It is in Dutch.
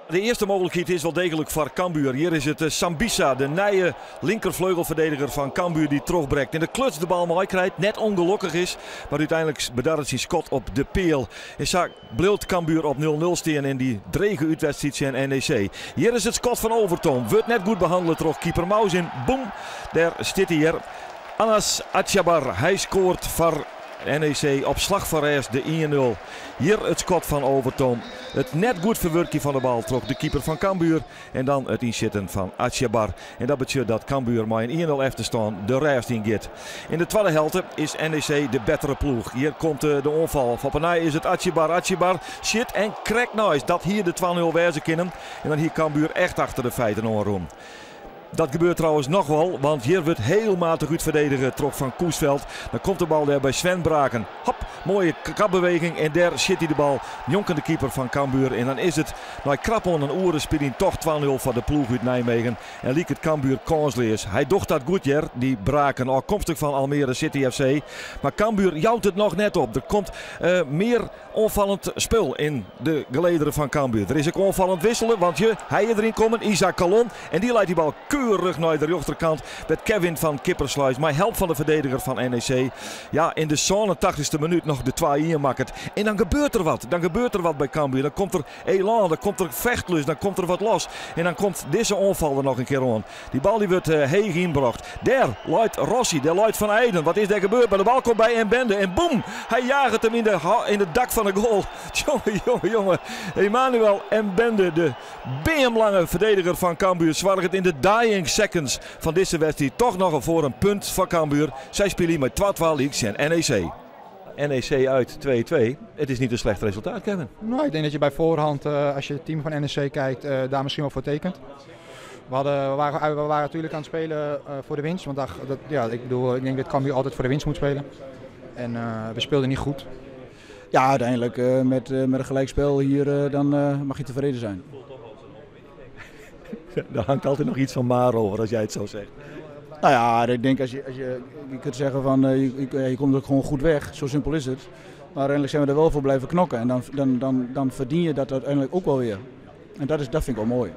De eerste mogelijkheid is wel degelijk voor Cambuur. Hier is het Sambisa, de nieuwe linkervleugelverdediger van Cambuur, die terugbrengt. In de kluts de bal mooi krijgt, net ongelukkig is. Maar uiteindelijk bedarret zijn schot op de peel. En zo bleef Cambuur op 0-0 staan in die drege uitwedstrijd en NEC. Hier is het schot van Overtoom. Wordt net goed behandeld door keeper Maus in. Boom, daar zit hij hier. Anas Atjabar, hij scoort voor NEC op slag van rechts de 1-0. Hier het schot van Overtoom. Het net goed verwerken van de bal trok de keeper van Cambuur. En dan het inzitten van Atjabar. En dat betekent dat Cambuur maar in 1-0 heeft te staan de rest in gaat. In de tweede helft is NEC de betere ploeg. Hier komt de onval. Van Panay is het Atjabar. Atjabar shit en crack nice. Dat hier de 2-0 wezen kunnen. En dan hier Cambuur echt achter de feiten onroem. Dat gebeurt trouwens nog wel, want hier wordt heel matig goed verdedigen trok van Koesveld. Dan komt de bal daar bij Sven Braken. Hop, mooie kapbeweging en daar zit hij de bal. Jonken de keeper van Cambuur. En dan is het, na krappel en oorenspeling, toch 2-0 voor de ploeg uit Nijmegen. En liek het Cambuur kansloos. Hij docht dat goed hier, die Braken, afkomstig van Almere City FC. Maar Cambuur jouwt het nog net op. Er komt meer onvallend spul in de gelederen van Cambuur. Er is ook onvallend wisselen, want hij erin komen, Isaac Calon. En die leidt die bal keurig naar de rechterkant met Kevin van Kippersluis. Maar help van de verdediger van NEC. Ja, in de 87e minuut nog de 2-1 maakt. En dan gebeurt er wat. Dan gebeurt er wat bij Cambuur. Dan komt er elan, dan komt er vechtlust, dan komt er wat los. En dan komt deze onval er nog een keer aan. Die bal die wordt heeg ingebracht. Daar leidt Rossi, daar leidt Van Eijden. Wat is daar gebeurd? Maar de bal komt bij Mbende en boem! Hij jaagt hem in het dak van de goal. Jongen. Emmanuel Mbende, de beemlange verdediger van Cambuur, zwaar het in de dying seconds van deze wedstrijd toch nog voor een punt van Cambuur. Zij spelen met 2-2 Leagues en NEC. NEC uit 2-2. Het is niet een slecht resultaat, Kevin. Nou, ik denk dat je bij voorhand, als je het team van NEC kijkt, daar misschien wel voor tekent. We waren natuurlijk aan het spelen voor de winst. Want ik denk dat Cambuur altijd voor de winst moet spelen. En we speelden niet goed. Ja, uiteindelijk met een gelijkspel hier dan mag je tevreden zijn. Daar hangt altijd nog iets van maar over als jij het zo zegt. Nou ja, ik denk als je kunt zeggen van je komt ook gewoon goed weg. Zo simpel is het. Maar uiteindelijk zijn we er wel voor blijven knokken. En dan verdien je dat uiteindelijk ook wel weer. En dat vind ik wel mooi.